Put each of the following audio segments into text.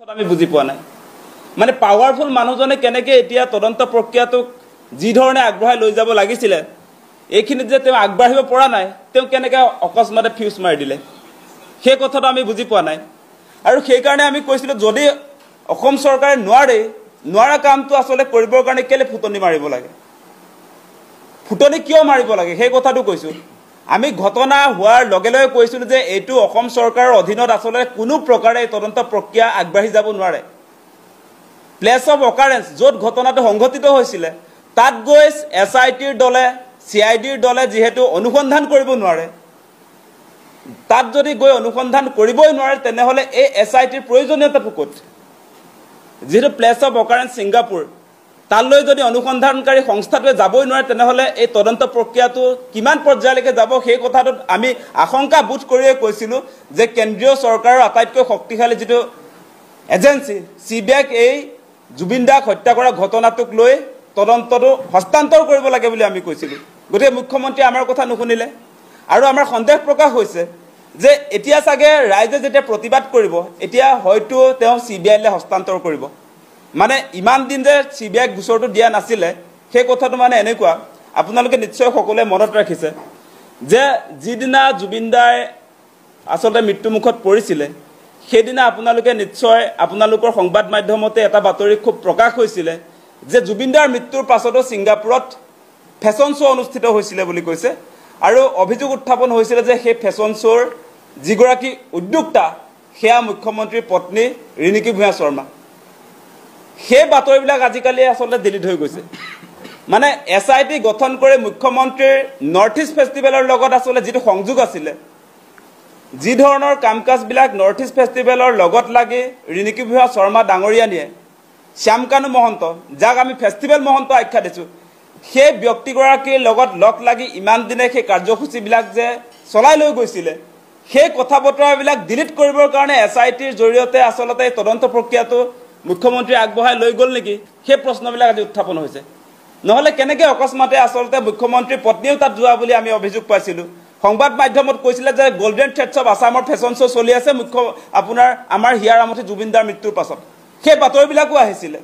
আমি বুজি পোৱা নাই মানে পাৱাৰফুল মানুহজনে কেনেকৈ এতিয়া তদন্ত প্ৰক্ৰিয়াটোক যি ধৰণে আগবঢ়াই লৈ যাব লাগিছিল এইখিনিত যে তেওঁ আগবাঢ়িব পৰা নাই তেওঁ কেনেকৈ অকস্মাতে ফিউজ মাৰি দিলে সেই কথাটো আমি বুজি পোৱা নাই আৰু সেই কাৰণে আমি কৈছিলোঁ যদি অসম চৰকাৰে নোৱাৰা কামটো আসলে কৰিবৰ কাৰণে কেলে ফুটনি মাৰিব লাগে ফুটনি কিয় মাৰিব লাগে সেই কথাটো কৈছোঁ আমি ঘটনা হোৱাৰ লগে লগে কৈছিলোঁ যে এইটো অসম চৰকাৰৰ অধীনত আসলে কোনো প্ৰকাৰে তদন্ত প্ৰক্ৰিয়া আগবাঢ়ি যাব নোৱাৰে প্লেস অফ অকাৰেন্স য'ত ঘটনাটো সংঘটিত হৈছিল তাত গৈ SITৰ দলে CIDৰ দলে যেহেতু অনুসন্ধান কৰিব নোৱাৰে তাত যদি গৈ অনুসন্ধান কৰিবই নোৱাৰে তেনেহলে এই SITৰ প্ৰয়োজনীয়তাটো ক'ত যেহেতু প্লেস অফ অকাৰেন্স ছিংগাপুৰ তালৈ যদি অনুসন্ধানকাৰী সংস্থাটোৱে যাবই নোৱাৰে তেনেহলে এই তদন্ত প্ৰক্ৰিয়াটো কিমান পৰ্যায়লৈকে যাব সেই কথাটো আমি আশংকা বোধ কৰিয়ে কৈছিলোঁ যে কেন্দ্ৰীয় চৰকাৰৰ আটাইতকৈ শক্তিশালী যেটো এজেন্সি CBI এই জুবিন দাক হত্যা কৰা ঘটনাটোক লৈ তদন্তটো হস্তান্তৰ কৰিব লাগে বুলি আমি কৈছিলোঁ গতিকে মুখ্যমন্ত্ৰী আমাৰ কথা নুশুনিলে আৰু আমাৰ সন্দেহ প্ৰকাশ হৈছে যে এতিয়া সাগে ৰাইজে যেতিয়া প্ৰতিবাদ কৰিব এতিয়া হয়তো তেওঁ CBI লে হস্তান্তৰ কৰিব মানে ইমান দিন যে CBI গোচৰটো দিয়া নাছিল সেই কথাটো মানে এনেকুৱা আপোনালোকে নিশ্চয় সকলোৱে মনত ৰাখিছে যে যিদিনা জুবিন দাই আসলে মৃত্যুমুখত পৰিছিল সেইদিনা আপোনালোকে নিশ্চয় আপোনালোকৰ সংবাদ মাধ্যমতে এটা বাতৰি খুব প্ৰকাশ হৈছিল যে জুবিন দাৰ মৃত্যুৰ পাছতো ছিংগাপুৰত ফেশ্বন শ্ব' অনুষ্ঠিত হৈছিল বুলি কৈছে আৰু অভিযোগ উত্থাপন হৈছিল যে সেই ফেশ্বন শ্ব'ৰ যিগৰাকী উদ্যোক্তা সেয়া মুখ্যমন্ত্ৰীৰ পত্নী ৰিণিকী ভূঞা শৰ্মা সেই বাতৰিবিলাক আজিকালি আসলে ডিলিট হৈ গৈছে মানে SIT গঠন কৰি মুখ্যমন্ত্ৰীৰ নৰ্থ ইষ্ট ফেষ্টিভেলৰ লগত আসলে যেটো সংযোগ আছিল যি ধৰণৰ কামকাজবিলাক নৰ্থ ইষ্ট ফেষ্টিভেলৰ লগত লাগি ৰিণিকী ভূঞা শৰ্মা ডাঙৰীয়ানিয়ে শ্যামকানু মহন্ত যাক আমি ফেষ্টিভেল মহন্ত আখ্যা দিছোঁ সেই ব্যক্তিগৰাকীৰ লগত লগ লাগি ইমান দিনে সেই কাৰ্যসূচীবিলাক যে চলাই লৈ গৈছিল সেই কথা বতৰাবিলাক ডিলিট কৰিবৰ কাৰণে SITৰ জৰিয়তে আসলতে তদন্ত প্ৰক্ৰিয়াটো মুখ্যমন্ত্ৰী আগবঢ়াই লৈ গ'ল নেকি সেই প্ৰশ্নবিলাক আজি উত্থাপন হৈছে নহলে কেনেকৈ অকস্মাতে আসলতে মুখ্যমন্ত্ৰীৰ পত্নীও তাত যোৱা বুলি আমি অভিযোগ পাইছিলোঁ সংবাদ মাধ্যমত কৈছিল যে গোল্ডেন থ্ৰেডছ অফ আসামৰ ফেশ্বন শ্ব' চলি আছে আপোনাৰ আমাৰ হিয়াৰ আমঠি জুবিন দাৰ মৃত্যুৰ পাছত সেই বাতৰিবিলাকো আহিছিল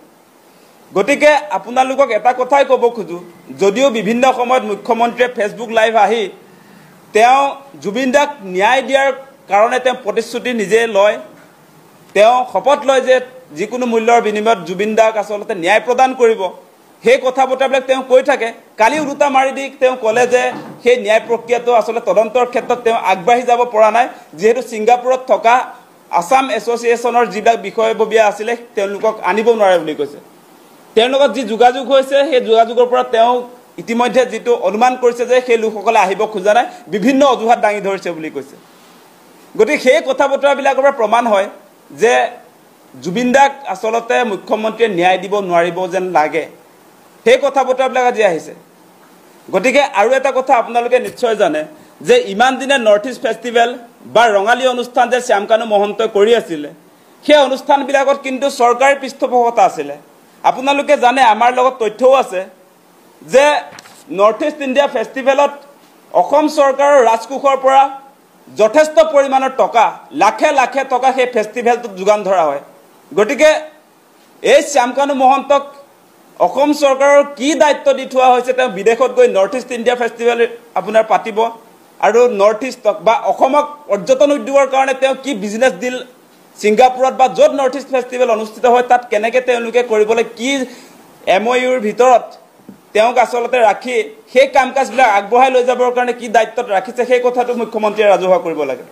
গতিকে আপোনালোকক এটা কথাই ক'ব খোজো যদিও বিভিন্ন সময়ত মুখ্যমন্ত্ৰীয়ে ফেচবুক লাইভ আহি তেওঁ জুবিন দাক ন্যায় দিয়াৰ কাৰণে তেওঁ প্ৰতিশ্ৰুতি নিজে লয় তেওঁ শপত লয় যে যিকোনো মূল্যৰ বিনিময়ত জুবিন দাক আসলতে ন্যায় প্ৰদান কৰিব সেই কথা বতৰাবিলাক তেওঁ কৈ থাকে কালি উৰুটা মাৰি দি তেওঁ ক'লে যে সেই ন্যায় প্ৰক্ৰিয়াটো আসলে তদন্তৰ ক্ষেত্ৰত তেওঁ আগবাঢ়ি যাব পৰা নাই যেহেতু ছিংগাপুৰত থকা আসাম এছ'চিয়েশ্যনৰ যিবিলাক বিষয়ববীয়া আছিল তেওঁলোকক আনিব নোৱাৰে বুলি কৈছে তেওঁৰ লগত যি যোগাযোগ হৈছে সেই যোগাযোগৰ পৰা তেওঁ ইতিমধ্যে যেটো অনুমান কৰিছে যে সেই লোকসকলে আহিব খোজা নাই বিভিন্ন অজুহাত দাঙি ধৰিছে বুলি কৈছে গতিকে সেই কথা বতৰাবিলাকৰ পৰা প্ৰমাণ হয় যে জুবিন দাক আসলতে মুখ্যমন্ত্ৰীয়ে ন্যায় দিব নোৱাৰিব যেন লাগে সেই কথা বতৰাবিলাক আজি আহিছে গতিকে আৰু এটা কথা আপোনালোকে নিশ্চয় জানে যে ইমান দিনে নৰ্থ ইষ্ট ফেষ্টিভেল বা ৰঙালী অনুষ্ঠান যে শ্যামকানু মহন্তই কৰি আছিল সেই অনুষ্ঠানবিলাকত কিন্তু চৰকাৰী পৃষ্ঠপোষকতা আছিল আপোনালোকে জানে আমাৰ লগত তথ্যও আছে যে নৰ্থ ইষ্ট ইণ্ডিয়া ফেষ্টিভেলত অসম চৰকাৰৰ ৰাজকোষৰ পৰা যথেষ্ট পৰিমাণৰ টকা লাখে লাখে টকা সেই ফেষ্টিভেলটোত যোগান ধৰা হয় গতিকে এই শ্যামকানু মহন্তক অসম চৰকাৰৰ কি দায়িত্ব দি থোৱা হৈছে তেওঁ বিদেশত গৈ নৰ্থ ইষ্ট ইণ্ডিয়া ফেষ্টিভেল আপোনাৰ পাতিব আৰু নৰ্থ ইষ্টক বা অসমক পৰ্যটন উদ্যোগৰ কাৰণে তেওঁ কি বিজনেছ ডিল ছিংগাপুৰত বা য'ত নৰ্থ ইষ্ট ফেষ্টিভেল অনুষ্ঠিত হয় তাত কেনেকৈ তেওঁলোকে কৰিবলৈ কি MOUৰ ভিতৰত তেওঁক আসলতে ৰাখি সেই কাম কাজবিলাক আগবঢ়াই লৈ যাবৰ কাৰণে কি দায়িত্বত ৰাখিছে সেই কথাটো মুখ্যমন্ত্ৰীয়ে ৰাজহুৱা কৰিব লাগে